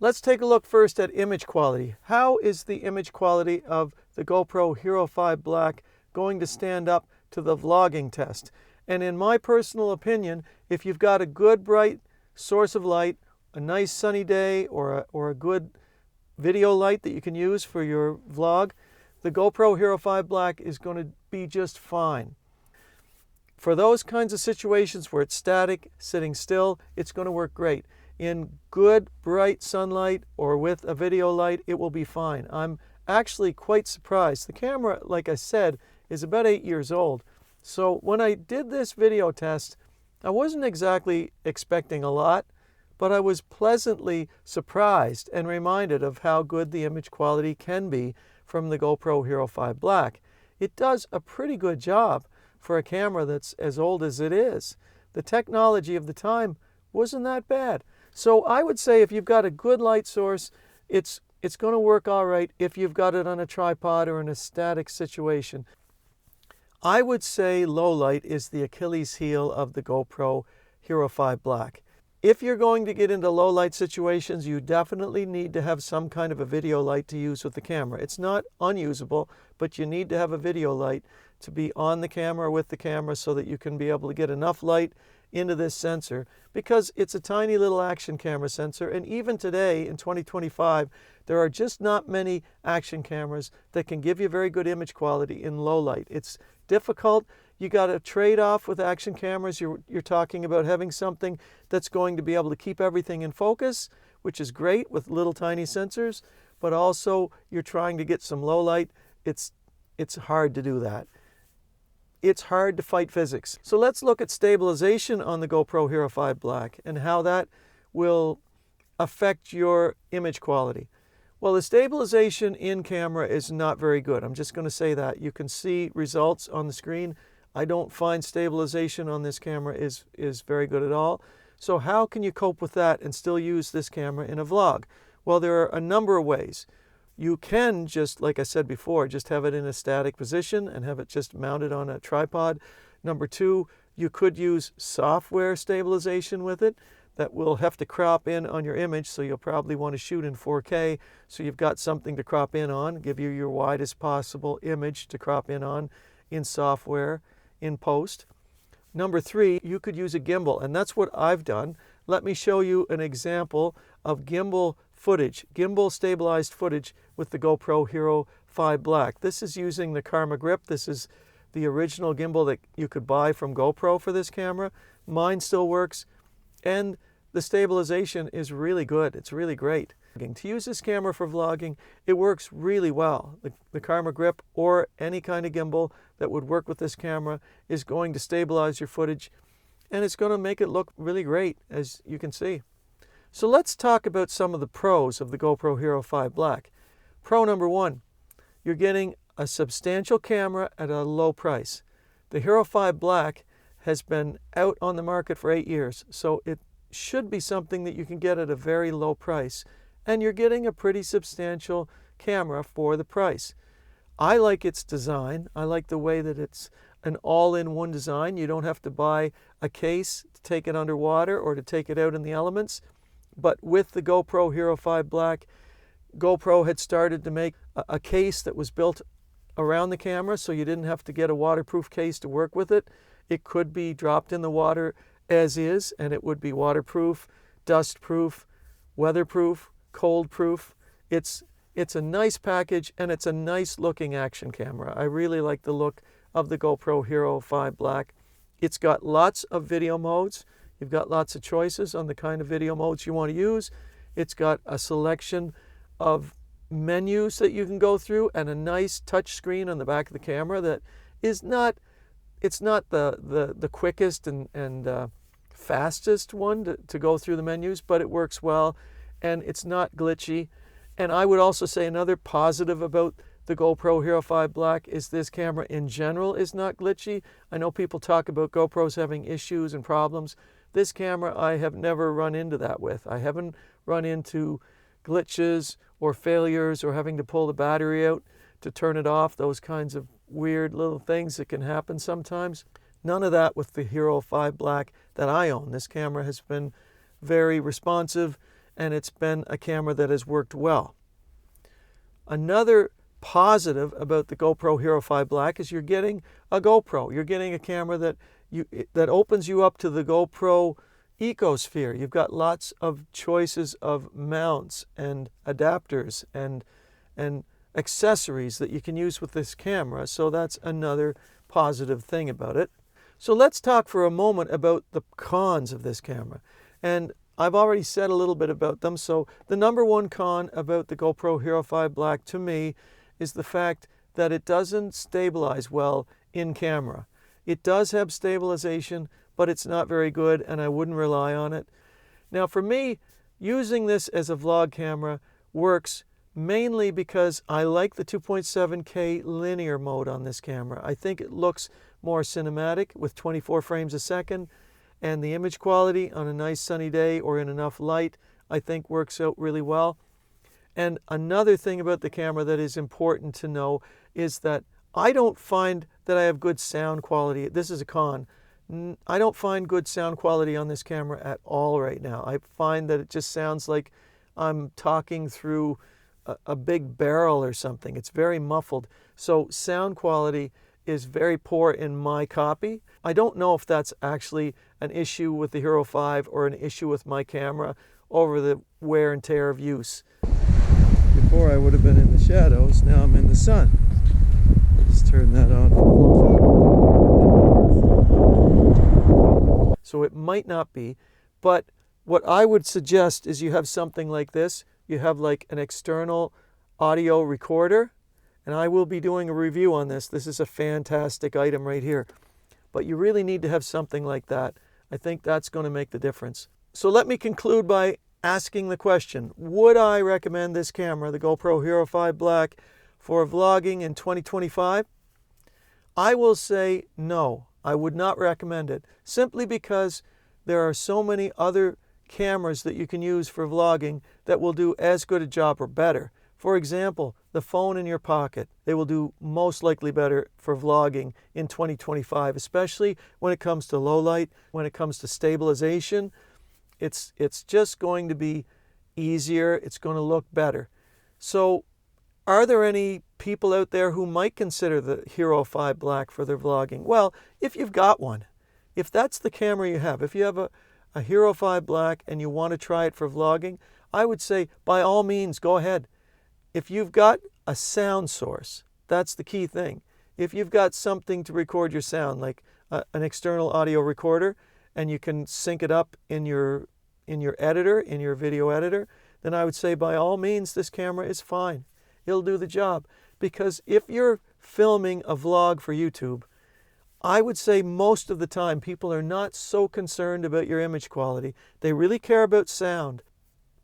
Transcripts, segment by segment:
Let's take a look first at image quality. How is the image quality of the GoPro Hero 5 Black going to stand up to the vlogging test? And in my personal opinion, if you've got a good bright source of light, a nice sunny day, or a good video light that you can use for your vlog, the GoPro Hero 5 Black is going to be just fine. For those kinds of situations where it's static, sitting still, it's going to work great. In good, bright sunlight or with a video light, it will be fine. I'm actually quite surprised. The camera, like I said, is about 8 years old. So when I did this video test, I wasn't exactly expecting a lot, but I was pleasantly surprised and reminded of how good the image quality can be from the GoPro Hero 5 Black. It does a pretty good job for a camera that's as old as it is. The technology of the time wasn't that bad. So I would say if you've got a good light source, it's going to work all right if you've got it on a tripod or in a static situation. I would say low light is the Achilles heel of the GoPro Hero 5 Black. If you're going to get into low light situations, you definitely need to have some kind of a video light to use with the camera. It's not unusable, but you need to have a video light to be on the camera or with the camera so that you can be able to get enough light into this sensor, because it's a tiny little action camera sensor. And even today in 2025, there are just not many action cameras that can give you very good image quality in low light. It's difficult. You got to trade off with action cameras. You're talking about having something that's going to be able to keep everything in focus, which is great with little tiny sensors, but also you're trying to get some low light. It's hard to do that. It's hard to fight physics. So let's look at stabilization on the GoPro Hero 5 Black and how that will affect your image quality. Well, the stabilization in camera is not very good. I'm just going to say that. You can see results on the screen. I don't find stabilization on this camera is very good at all. So how can you cope with that and still use this camera in a vlog? Well, there are a number of ways. You can just, like I said before, just have it in a static position and have it just mounted on a tripod. Number two, you could use software stabilization with it that will have to crop in on your image, so you'll probably want to shoot in 4K, so you've got something to crop in on, give you your widest possible image to crop in on in software in post. Number three, you could use a gimbal, and that's what I've done. Let me show you an example of gimbal footage, gimbal stabilized footage with the GoPro Hero 5 Black. This is using the Karma Grip. This is the original gimbal that you could buy from GoPro for this camera. Mine still works, and the stabilization is really good. It's really great. To use this camera for vlogging, it works really well. The Karma Grip or any kind of gimbal that would work with this camera is going to stabilize your footage, and it's going to make it look really great, as you can see. So let's talk about some of the pros of the GoPro Hero 5 Black. Pro number one, you're getting a substantial camera at a low price. The Hero 5 Black has been out on the market for 8 years, so it should be something that you can get at a very low price, and you're getting a pretty substantial camera for the price. I like its design. I like the way that it's an all-in-one design. You don't have to buy a case to take it underwater or to take it out in the elements. But with the GoPro Hero 5 Black, GoPro had started to make a case that was built around the camera, so you didn't have to get a waterproof case to work with it. It could be dropped in the water as is, and it would be waterproof, dustproof, weatherproof, cold-proof. It's a nice package, and it's a nice looking action camera. I really like the look of the GoPro Hero 5 Black. It's got lots of video modes. You've got lots of choices on the kind of video modes you want to use. It's got a selection of menus that you can go through and a nice touch screen on the back of the camera that is not, it's not the quickest and fastest one to go through the menus, but it works well and it's not glitchy. And I would also say another positive about the GoPro Hero 5 Black is this camera in general is not glitchy. I know people talk about GoPros having issues and problems. This camera, I have never run into that with. I haven't run into glitches or failures or having to pull the battery out to turn it off, those kinds of weird little things that can happen sometimes. None of that with the Hero 5 Black that I own. This camera has been very responsive and it's been a camera that has worked well. Another positive about the GoPro Hero 5 Black is you're getting a GoPro. You're getting a camera that opens you up to the GoPro ecosphere. You've got lots of choices of mounts and adapters and accessories that you can use with this camera, so that's another positive thing about it. So let's talk for a moment about the cons of this camera. And I've already said a little bit about them. So the number one con about the GoPro Hero 5 Black to me is the fact that it doesn't stabilize well in camera. It does have stabilization, but it's not very good, and I wouldn't rely on it. Now for me, using this as a vlog camera works mainly because I like the 2.7K linear mode on this camera. I think it looks more cinematic with 24 frames a second, and the image quality on a nice sunny day or in enough light I think works out really well. And another thing about the camera that is important to know is that I don't find that I have good sound quality. This is a con. I don't find good sound quality on this camera at all right now. I find that it just sounds like I'm talking through a big barrel or something. It's very muffled. So sound quality is very poor in my copy. I don't know if that's actually an issue with the Hero 5 or an issue with my camera over the wear and tear of use. Before I would have been in the shadows, now I'm in the sun. Let's turn that on. So it might not be, but what I would suggest is you have something like this. You have like an external audio recorder, and I will be doing a review on this. This is a fantastic item right here. But you really need to have something like that. I think that's going to make the difference. So let me conclude by asking the question, would I recommend this camera, the GoPro Hero 5 Black, for vlogging in 2025? I will say no, I would not recommend it, simply because there are so many other cameras that you can use for vlogging that will do as good a job or better. For example, the phone in your pocket. They will do most likely better for vlogging in 2025, especially when it comes to low light, when it comes to stabilization. It's just going to be easier. It's going to look better. So are there any people out there who might consider the Hero 5 Black for their vlogging? Well, if you've got one, if that's the camera you have, if you have a Hero 5 Black and you want to try it for vlogging, I would say by all means go ahead. If you've got a sound source, that's the key thing. If you've got something to record your sound, like an external audio recorder, and you can sync it up in your editor, in your video editor, then I would say by all means this camera is fine. It'll do the job. Because if you're filming a vlog for YouTube, I would say most of the time people are not so concerned about your image quality. They really care about sound.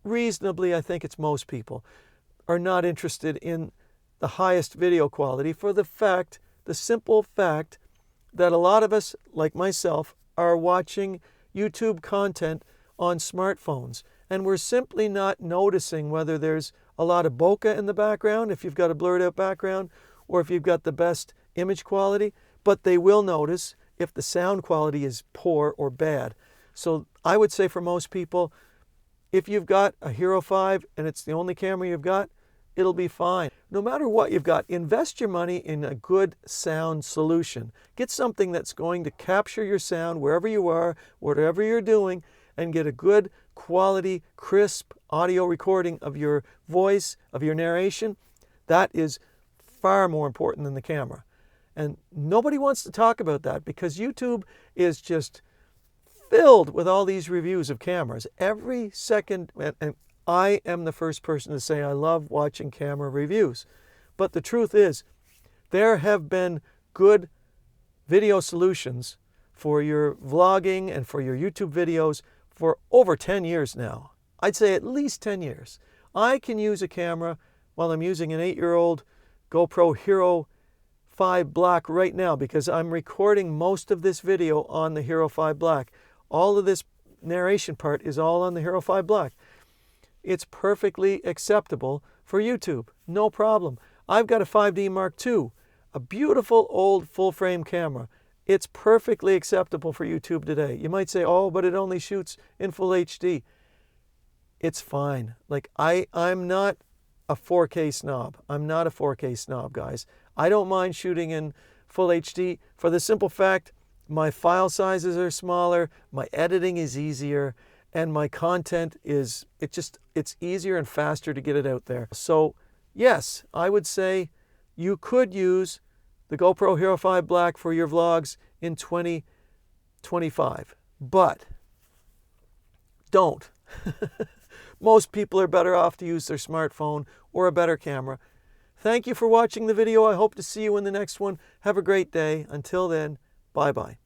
Reasonably, I think it's most people are not interested in the highest video quality for the simple fact that a lot of us, like myself, are watching YouTube content on smartphones, and we're simply not noticing whether there's a lot of bokeh in the background, if you've got a blurred out background, or if you've got the best image quality, but they will notice if the sound quality is poor or bad. So I would say for most people, if you've got a Hero 5 and it's the only camera you've got, it'll be fine. No matter what you've got, invest your money in a good sound solution. Get something that's going to capture your sound wherever you are, whatever you're doing, and get a good quality, crisp audio recording of your voice, of your narration. That is far more important than the camera. And nobody wants to talk about that because YouTube is just filled with all these reviews of cameras. Every second, and I am the first person to say I love watching camera reviews. But the truth is, there have been good video solutions for your vlogging and for your YouTube videos for over 10 years now. I'd say at least 10 years. I can use a camera while I'm using an 8-year-old GoPro Hero 5 Black right now because I'm recording most of this video on the Hero 5 Black. All of this narration part is all on the Hero 5 Black. It's perfectly acceptable for YouTube, no problem. I've got a 5D Mark II, a beautiful old full-frame camera. It's perfectly acceptable for YouTube today. You might say, oh, but it only shoots in full HD. it's fine. Like I'm not a 4K snob. I'm not a 4K snob, guys. I don't mind shooting in full HD for the simple fact my file sizes are smaller, my editing is easier, and my content is, it's easier and faster to get it out there. So yes, I would say you could use the GoPro Hero 5 Black for your vlogs in 2025, but don't. Most people are better off to use their smartphone or a better camera. Thank you for watching the video. I hope to see you in the next one. Have a great day. Until then, bye-bye.